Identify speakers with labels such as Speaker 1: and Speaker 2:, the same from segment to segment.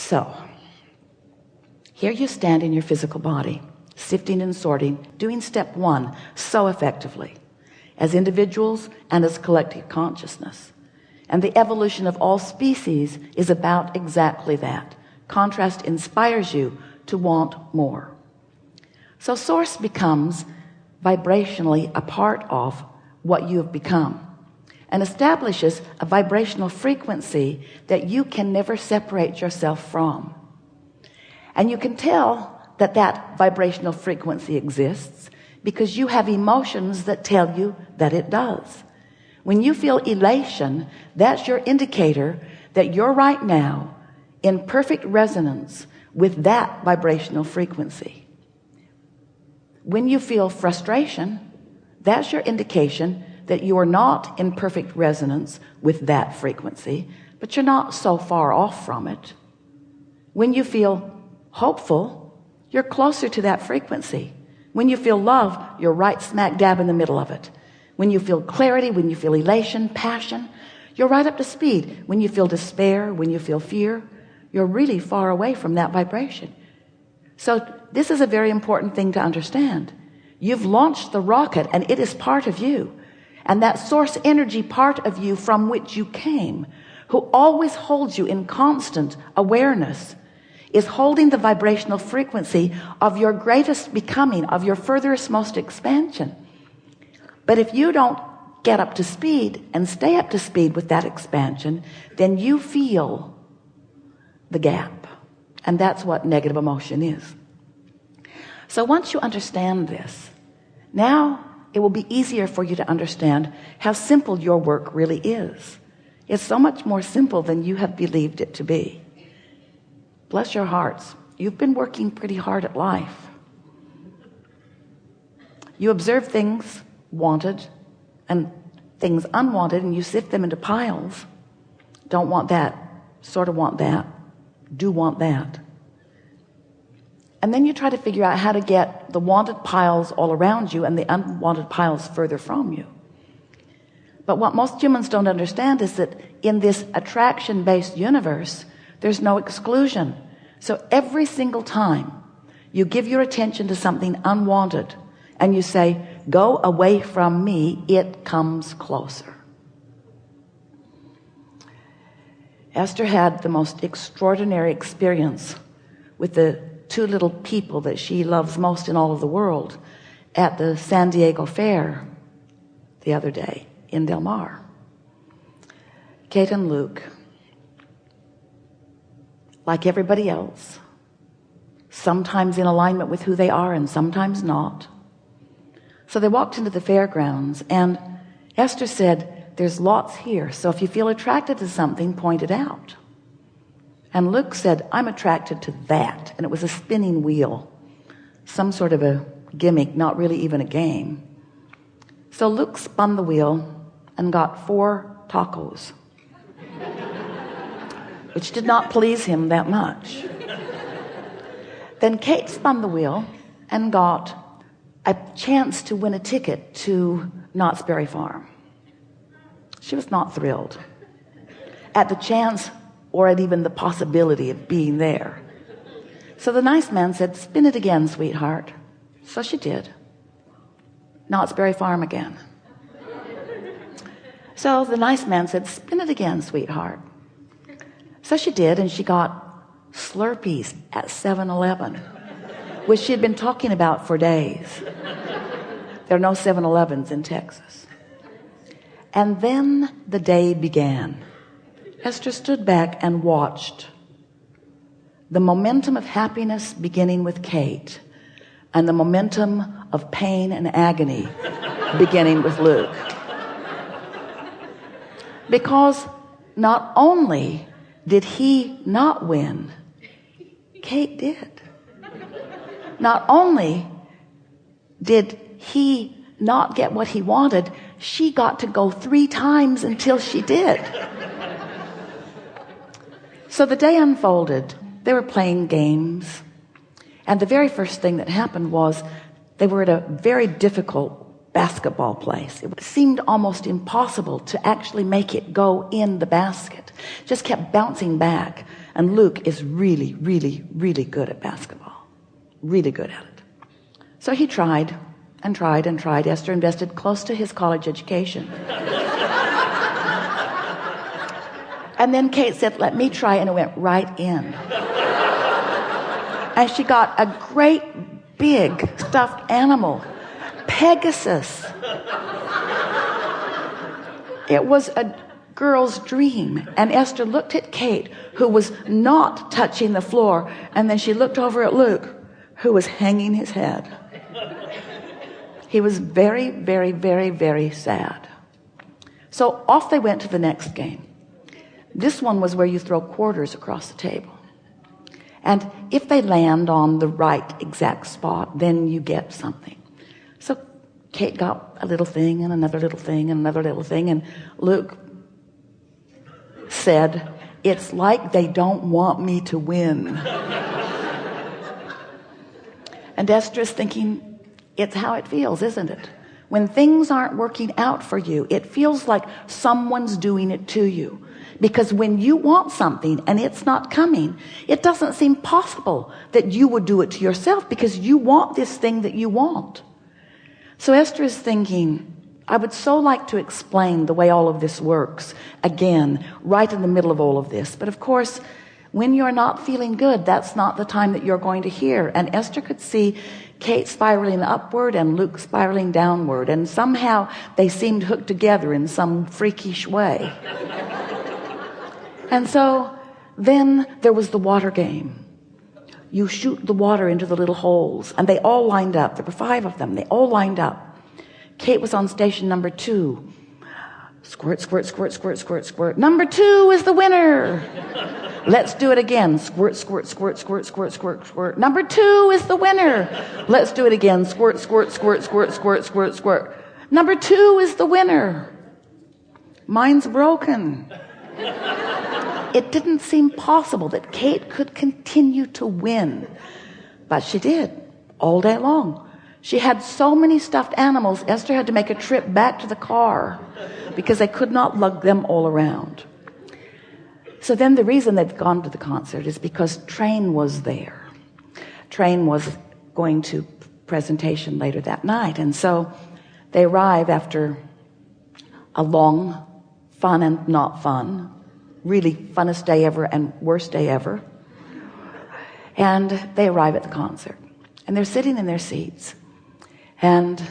Speaker 1: So here you stand in your physical body, sifting and sorting, doing step one so effectively as individuals and as collective consciousness. And the evolution of all species is about exactly that. Contrast inspires you to want more. So source becomes vibrationally a part of what you have become and establishes a vibrational frequency that you can never separate yourself from. And you can tell that that vibrational frequency exists because you have emotions that tell you that it does. When you feel elation, that's your indicator that you're right now in perfect resonance with that vibrational frequency. When you feel frustration, that's your indication that you are not in perfect resonance with that frequency, but you're not so far off from it. When you feel hopeful, you're closer to that frequency. When you feel love, you're right smack dab in the middle of it. When you feel clarity, when you feel elation, passion, you're right up to speed. When you feel despair, when you feel fear, you're really far away from that vibration. So this is a very important thing to understand. You've launched the rocket and it is part of you. And that source energy part of you from which you came, who always holds you in constant awareness, is holding the vibrational frequency of your greatest becoming, of your furthest most expansion. But if you don't get up to speed and stay up to speed with that expansion, then you feel the gap. And that's what negative emotion is. So once you understand this, now it will be easier for you to understand how simple your work really is. It's so much more simple than you have believed it to be. Bless your hearts. You've been working pretty hard at life. You observe things wanted and things unwanted, and you sift them into piles. Don't want that, sort of want that, do want that. And then you try to figure out how to get the wanted piles all around you and the unwanted piles further from you. But what most humans don't understand is that in this attraction-based universe, there's no exclusion. So every single time you give your attention to something unwanted and you say, go away from me, it comes closer. Esther had the most extraordinary experience with the two little people that she loves most in all of the world at the San Diego Fair the other day in Del Mar. Kate and Luke, like everybody else, sometimes in alignment with who they are and sometimes not. So they walked into the fairgrounds and Esther said, there's lots here, so if you feel attracted to something, point it out. And Luke said, I'm attracted to that. And it was a spinning wheel, some sort of a gimmick, not really even a game. So Luke spun the wheel and got 4 tacos, which did not please him that much. Then Kate spun the wheel and got a chance to win a ticket to Knott's Berry Farm. She was not thrilled at the chance or at even the possibility of being there. So the nice man said, spin it again, sweetheart. So she did. Knott's Berry Farm again. So the nice man said, spin it again, sweetheart. So she did, and she got Slurpees at 7-Eleven, which she had been talking about for days. There are no 7-Elevens in Texas. And then the day began. Esther stood back and watched the momentum of happiness beginning with Kate and the momentum of pain and agony beginning with Luke. Because not only did he not win, Kate did. Not only did he not get what he wanted, she got to go 3 times until she did. So the day unfolded. They were playing games. And the very first thing that happened was they were at a very difficult basketball place. It seemed almost impossible to actually make it go in the basket. Just kept bouncing back And Luke is really, really, really good at basketball. Really good at it. So he tried and tried and tried. Esther invested close to his college education. And then Kate said, let me try, and it went right in. And she got a great big stuffed animal, Pegasus. It was a girl's dream. And Esther looked at Kate, who was not touching the floor, and then she looked over at Luke, who was hanging his head. He was very, very, very, very sad. So off they went to the next game. This one was where you throw quarters across the table. And if they land on the right exact spot, then you get something. So Kate got a little thing and another little thing and another little thing. And Luke said, it's like they don't want me to win. And Esther's thinking, it's how it feels, isn't it? When things aren't working out for you, it feels like someone's doing it to you. Because when you want something and it's not coming, it doesn't seem possible that you would do it to yourself, because you want this thing that you want. So Esther is thinking, I would so like to explain the way all of this works again, right in the middle of all of this. But of course, when you're not feeling good, that's not the time that you're going to hear. And Esther could see Kate spiraling upward and Luke spiraling downward. And somehow they seemed hooked together in some freakish way. And so then there was the water game. You shoot the water into the little holes, and they all lined up. There were 5 of them. They all lined up. Kate was on station number 2. Squirt, squirt, squirt, squirt, squirt, squirt. Number 2 is the winner. Let's do it again. Squirt, squirt, squirt, squirt, squirt, squirt, squirt. Number 2 is the winner. Let's do it again. Squirt, squirt, squirt, squirt, squirt, squirt, squirt. Number 2 is the winner. Mine's broken. It didn't seem possible that Kate could continue to win, but she did all day long. She had so many stuffed animals, Esther had to make a trip back to the car because they could not lug them all around. So then the reason they'd gone to the concert is because Train was there. Train was going to presentation later that night, and so they arrive after a long, fun and not fun, really funnest day ever and worst day ever. And they arrive at the concert, and they're sitting in their seats, and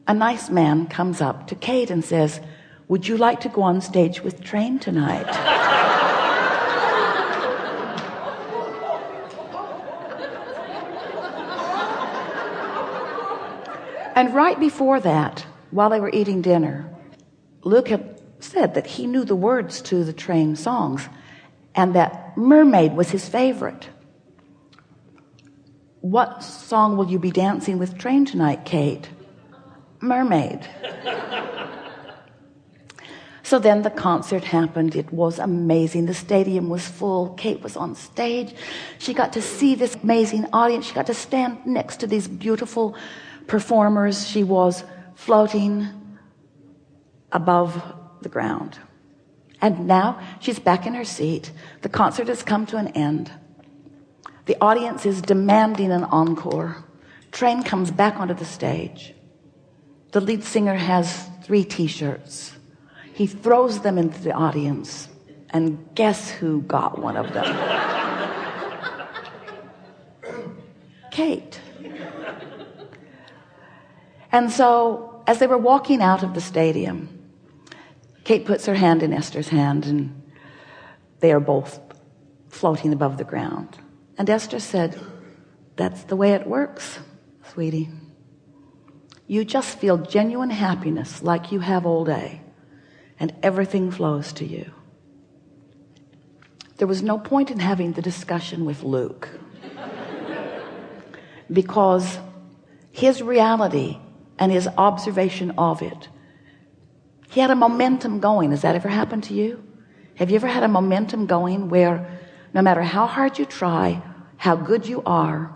Speaker 1: a nice man comes up to Kate and says, would you like to go on stage with Train tonight? And right before that, while they were eating dinner, Luke had said that he knew the words to the Train songs and that Mermaid was his favorite. What song will you be dancing with Train tonight, Kate? Mermaid. So then the concert happened. It was amazing. The stadium was full. Kate was on stage. She got to see this amazing audience. She got to stand next to these beautiful performers. She was floating above the ground. And now she's back in her seat. The concert has come to an end. The audience is demanding an encore. Train comes back onto the stage. The lead singer has 3 t-shirts. He throws them into the audience, and guess who got one of them? Kate. And so as they were walking out of the stadium, Kate puts her hand in Esther's hand, and they are both floating above the ground. And Esther said, that's the way it works, sweetie. You just feel genuine happiness like you have all day, and everything flows to you. There was no point in having the discussion with Luke, because his reality and his observation of it, he had a momentum going. Has that ever happened to you? Have you ever had a momentum going where no matter how hard you try, how good you are,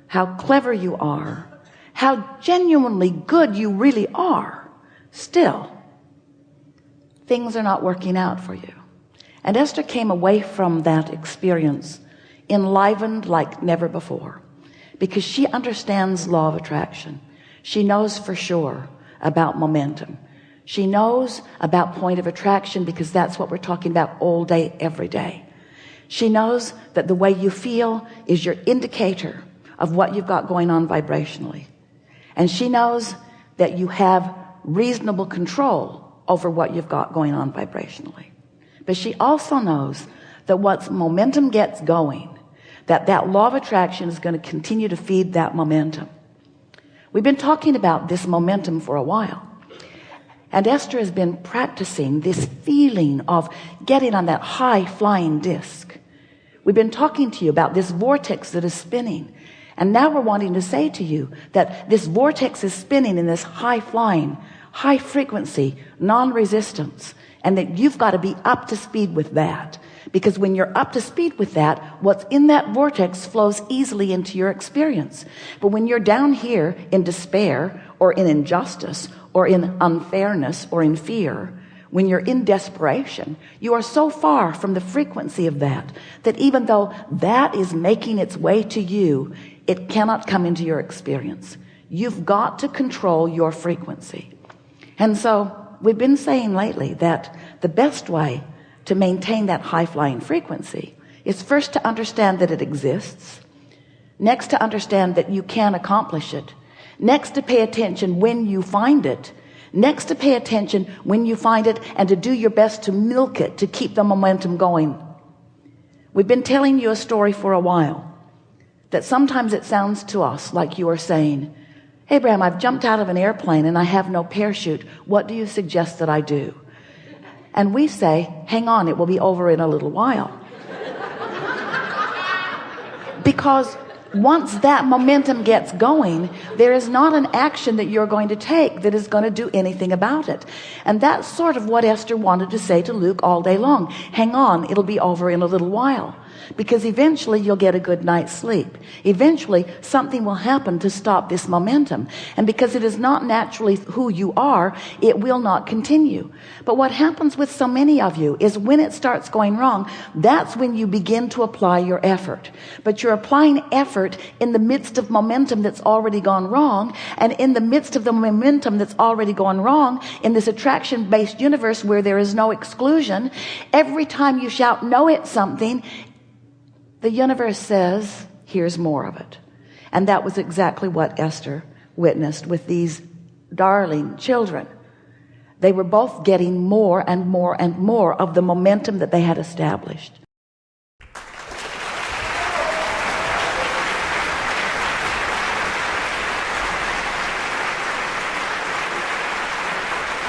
Speaker 1: how clever you are, how genuinely good you really are, still things are not working out for you? And Esther came away from that experience enlivened like never before, because she understands law of attraction. She knows for sure about momentum. She knows about point of attraction, because that's what we're talking about all day, every day. She knows that the way you feel is your indicator of what you've got going on vibrationally. And she knows that you have reasonable control over what you've got going on vibrationally. But she also knows that once momentum gets going, that law of attraction is going to continue to feed that momentum. We've been talking about this momentum for a while. And Esther has been practicing this feeling of getting on that high flying disc. We've been talking to you about this vortex that is spinning. And now we're wanting to say to you that this vortex is spinning in this high flying, high frequency, non-resistance, and that you've got to be up to speed with that. Because when you're up to speed with that, what's in that vortex flows easily into your experience. But when you're down here in despair or in injustice or in unfairness or in fear, when you're in desperation, you are so far from the frequency of that even though that is making its way to you, it cannot come into your experience. You've got to control your frequency. And so we've been saying lately that the best way to maintain that high-flying frequency is first to understand that it exists, next to understand that you can accomplish it, next to pay attention when you find it, next to pay attention when you find it and to do your best to milk it, to keep the momentum going. We've been telling you a story for a while that sometimes it sounds to us like you are saying, Abraham, I've jumped out of an airplane and I have no parachute. What do you suggest that I do? And we say, hang on, it will be over in a little while. Because once that momentum gets going, there is not an action that you're going to take that is going to do anything about it. And that's sort of what Esther wanted to say to Luke all day long. Hang on, it'll be over in a little while. Because eventually you'll get a good night's sleep. Eventually something will happen to stop this momentum. And because it is not naturally who you are, it will not continue. But what happens with so many of you is when it starts going wrong, that's when you begin to apply your effort. But you're applying effort in the midst of momentum that's already gone wrong. And in the midst of the momentum that's already gone wrong, in this attraction-based universe where there is no exclusion, every time you shout no at something, the universe says, here's more of it. And that was exactly what Esther witnessed with these darling children. They were both getting more and more and more of the momentum that they had established.